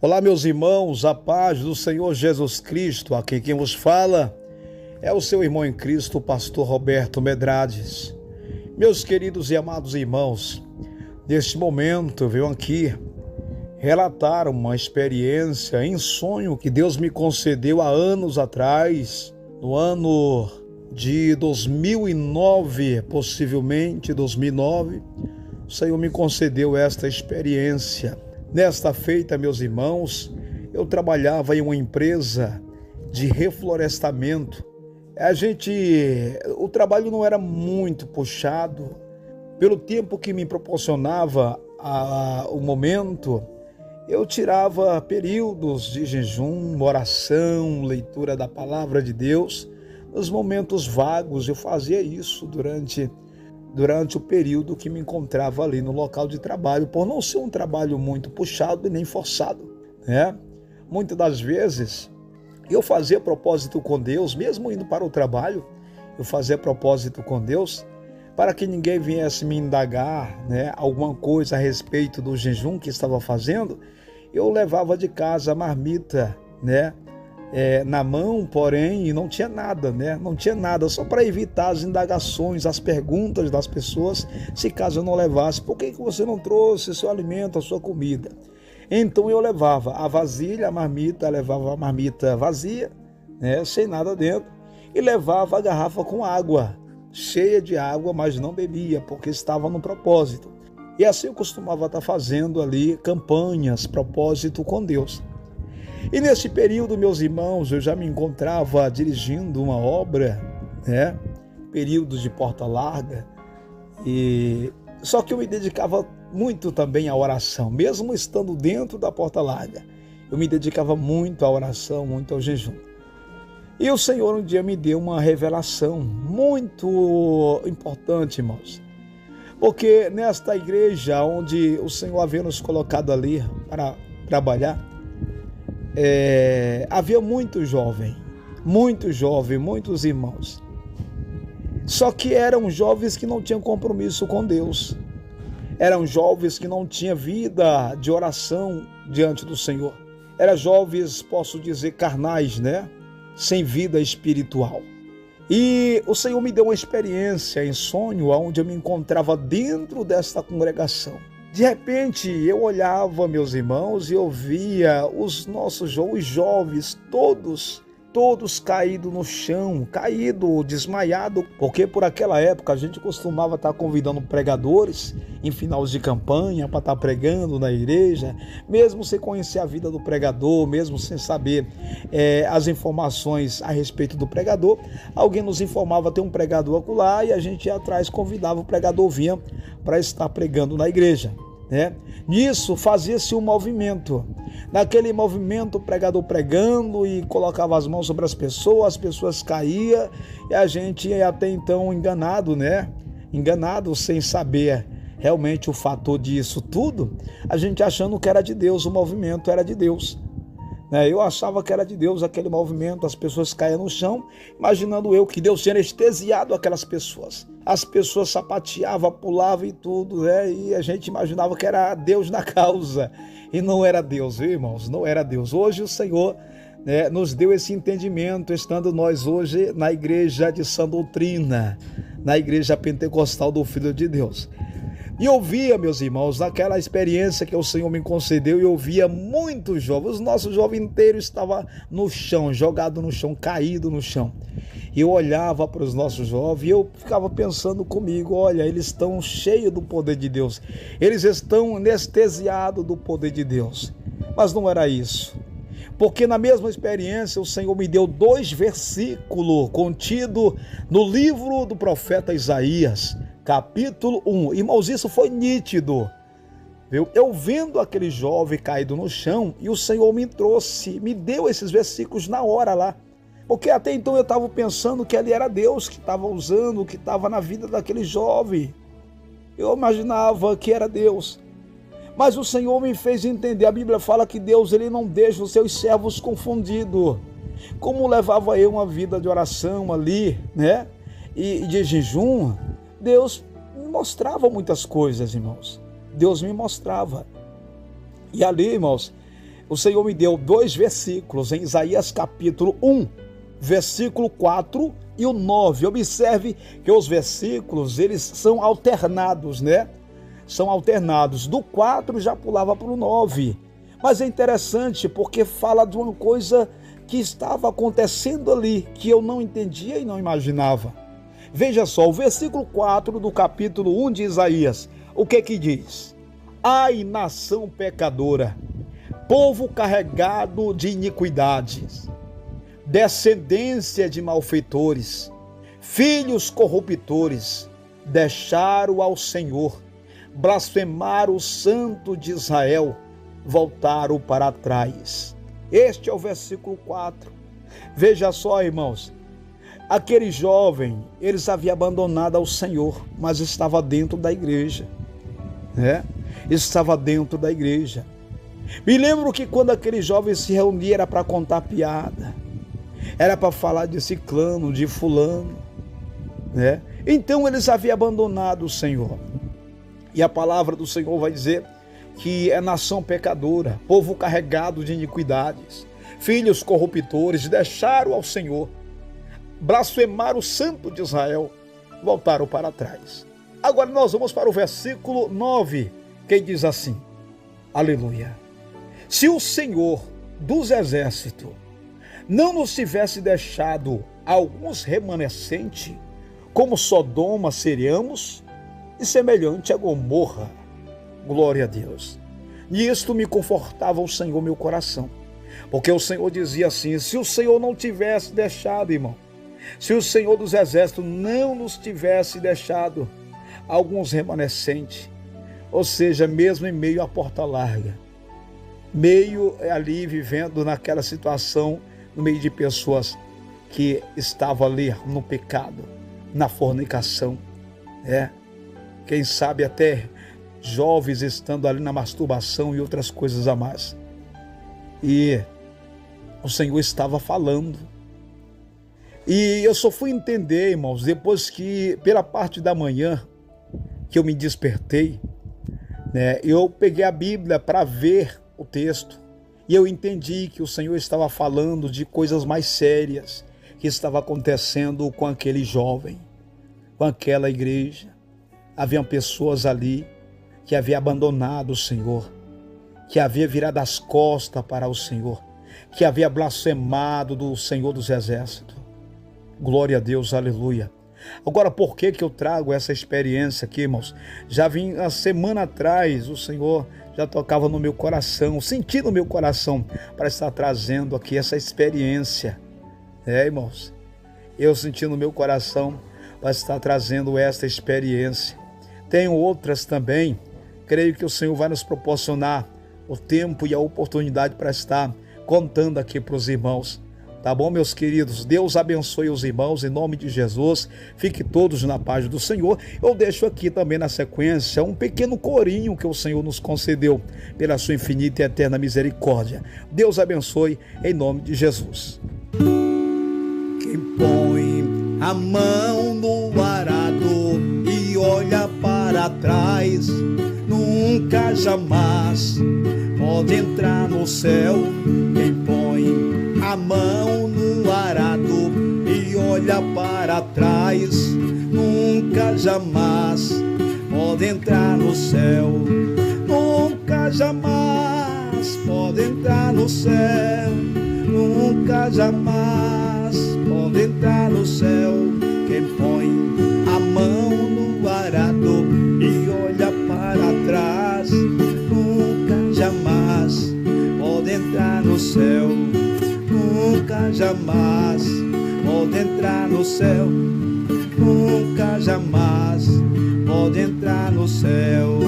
Olá, meus irmãos, a paz do Senhor Jesus Cristo. Aqui quem vos fala é o seu irmão em Cristo, o pastor Roberto Medrades. Meus queridos e amados irmãos, neste momento eu venho aqui relatar uma experiência em sonho que Deus me concedeu há anos atrás, no ano de 2009, possivelmente 2009, o Senhor me concedeu esta experiência. Nesta feita, meus irmãos, eu trabalhava em uma empresa de reflorestamento. O trabalho não era muito puxado. Pelo tempo que me proporcionava o momento, eu tirava períodos de jejum, oração, leitura da palavra de Deus. Nos momentos vagos, eu fazia isso durante o período que me encontrava ali no local de trabalho, por não ser um trabalho muito puxado e nem forçado, né? Muitas das vezes, eu fazia propósito com Deus, mesmo indo para o trabalho, eu fazia propósito com Deus, para que ninguém viesse me indagar, né, alguma coisa a respeito do jejum que estava fazendo. Eu levava de casa a marmita, né, na mão, porém, e não tinha nada, né? Não tinha nada, só para evitar as indagações, as perguntas das pessoas, se caso eu não levasse, por que você não trouxe seu alimento, a sua comida? Então eu levava a vasilha, a marmita, levava a marmita vazia, né, sem nada dentro, e levava a garrafa com água, cheia de água, mas não bebia, porque estava no propósito. E assim eu costumava estar fazendo ali campanhas, propósito com Deus. E nesse período, meus irmãos, eu já me encontrava dirigindo uma obra, né? Período de porta larga. Só que eu me dedicava muito também à oração, mesmo estando dentro da porta larga. Eu me dedicava muito à oração, muito ao jejum. E o Senhor um dia me deu uma revelação muito importante, irmãos. Porque nesta igreja onde o Senhor havia nos colocado ali para trabalhar, havia muitos jovens, muitos irmãos. Só que eram jovens que não tinham compromisso com Deus. Eram jovens que não tinham vida de oração diante do Senhor. Eram jovens, posso dizer, carnais, né? Sem vida espiritual. E o Senhor me deu uma experiência em sonho, onde eu me encontrava dentro desta congregação. De repente, eu olhava, meus irmãos, e eu via os nossos jovens, todos caídos no chão, desmaiado, porque por aquela época a gente costumava estar convidando pregadores em finais de campanha para estar pregando na igreja, mesmo sem conhecer a vida do pregador, mesmo sem saber as informações a respeito do pregador. Alguém nos informava, tem um pregador acolá, e a gente ia atrás, convidava, o pregador vinha para estar pregando na igreja, né? Nisso fazia-se um movimento. Naquele movimento, o pregador pregando e colocava as mãos sobre as pessoas caíam, e a gente até então enganado, né? Enganado sem saber realmente o fator disso tudo, a gente achando que era de Deus, o movimento era de Deus. Eu achava que era de Deus aquele movimento, as pessoas caíam no chão, imaginando eu que Deus tinha anestesiado aquelas pessoas. As pessoas sapateavam, pulavam e tudo, né? E a gente imaginava que era Deus na causa. E não era Deus, viu, irmãos? Não era Deus. Hoje o Senhor, né, nos deu esse entendimento, estando nós hoje na igreja de Sã Doutrina, na igreja pentecostal do Filho de Deus. E eu via, meus irmãos, naquela experiência que o Senhor me concedeu, eu via muitos jovens, o nosso jovem inteiro estava no chão, jogado no chão, caído no chão. E eu olhava para os nossos jovens e eu ficava pensando comigo, olha, eles estão cheios do poder de Deus, eles estão anestesiados do poder de Deus. Mas não era isso. Porque na mesma experiência o Senhor me deu 2 versículos contidos no livro do profeta Isaías, capítulo 1. Irmãos, isso foi nítido. Viu? Eu vendo aquele jovem caído no chão, e o Senhor me deu esses versículos na hora lá. Porque até então eu estava pensando que ali era Deus que estava usando, que estava na vida daquele jovem. Eu imaginava que era Deus. Mas o Senhor me fez entender. A Bíblia fala que Deus, ele não deixa os seus servos confundidos. Como levava eu uma vida de oração ali, né? E de jejum, Deus me mostrava muitas coisas, irmãos. Deus me mostrava. E ali, irmãos, o Senhor me deu 2 versículos em Isaías capítulo 1, versículo 4 e o 9. Observe que os versículos, eles são alternados, né? São alternados. Do 4 já pulava para o 9. Mas é interessante porque fala de uma coisa que estava acontecendo ali, que eu não entendia e não imaginava. Veja só, o versículo 4 do capítulo 1 de Isaías, o que diz? Ai, nação pecadora, povo carregado de iniquidades, descendência de malfeitores, filhos corruptores, deixaram ao Senhor, blasfemaram o Santo de Israel, voltaram para trás. Este é o versículo 4. Veja só, irmãos, aquele jovem, eles haviam abandonado ao Senhor, mas estava dentro da igreja, né? Estava dentro da igreja. Me lembro que quando aquele jovem se reunia era para contar piada, era para falar de ciclano, de fulano, né? Então eles haviam abandonado o Senhor. E a palavra do Senhor vai dizer que é nação pecadora, povo carregado de iniquidades, filhos corruptores, deixaram ao Senhor, blasfemaram o Santo de Israel, voltaram para trás. Agora nós vamos para o versículo 9, que diz assim, aleluia. Se o Senhor dos exércitos não nos tivesse deixado alguns remanescentes, como Sodoma seríamos, e semelhante a Gomorra. Glória a Deus. Nisto me confortava o Senhor meu coração, porque o Senhor dizia assim, se o Senhor não tivesse deixado, irmão, se o Senhor dos exércitos não nos tivesse deixado alguns remanescentes, ou seja, mesmo em meio à porta larga, meio ali vivendo naquela situação, no meio de pessoas que estavam ali no pecado, na fornicação, quem sabe até jovens estando ali na masturbação e outras coisas a mais. E o Senhor estava falando. E eu só fui entender, irmãos, depois que, pela parte da manhã, que eu me despertei, eu peguei a Bíblia para ver o texto. E eu entendi que o Senhor estava falando de coisas mais sérias que estava acontecendo com aquele jovem, com aquela igreja. Haviam pessoas ali que haviam abandonado o Senhor, que haviam virado as costas para o Senhor, que haviam blasfemado do Senhor dos exércitos. Glória a Deus, aleluia. Agora, por que eu trago essa experiência aqui, irmãos? Já vim a semana atrás, o Senhor já tocava no meu coração, senti no meu coração para estar trazendo aqui essa experiência. Irmãos, eu senti no meu coração para estar trazendo esta experiência. Tenho outras também, creio que o Senhor vai nos proporcionar o tempo e a oportunidade para estar contando aqui para os irmãos. Tá bom, meus queridos? Deus abençoe os irmãos em nome de Jesus. Fique todos na paz do Senhor. Eu deixo aqui também na sequência um pequeno corinho que o Senhor nos concedeu pela sua infinita e eterna misericórdia. Deus abençoe em nome de Jesus. Quem põe a mão no arado e olha para trás, nunca jamais pode entrar no céu. Quem põe a mão no arado e olha para trás, nunca jamais pode entrar no céu. Nunca jamais pode entrar no céu. Nunca jamais pode entrar no céu. Quem põe a mão no arado e olha para trás, nunca jamais pode entrar no céu. Nunca jamais pode entrar no céu. Nunca jamais pode entrar no céu.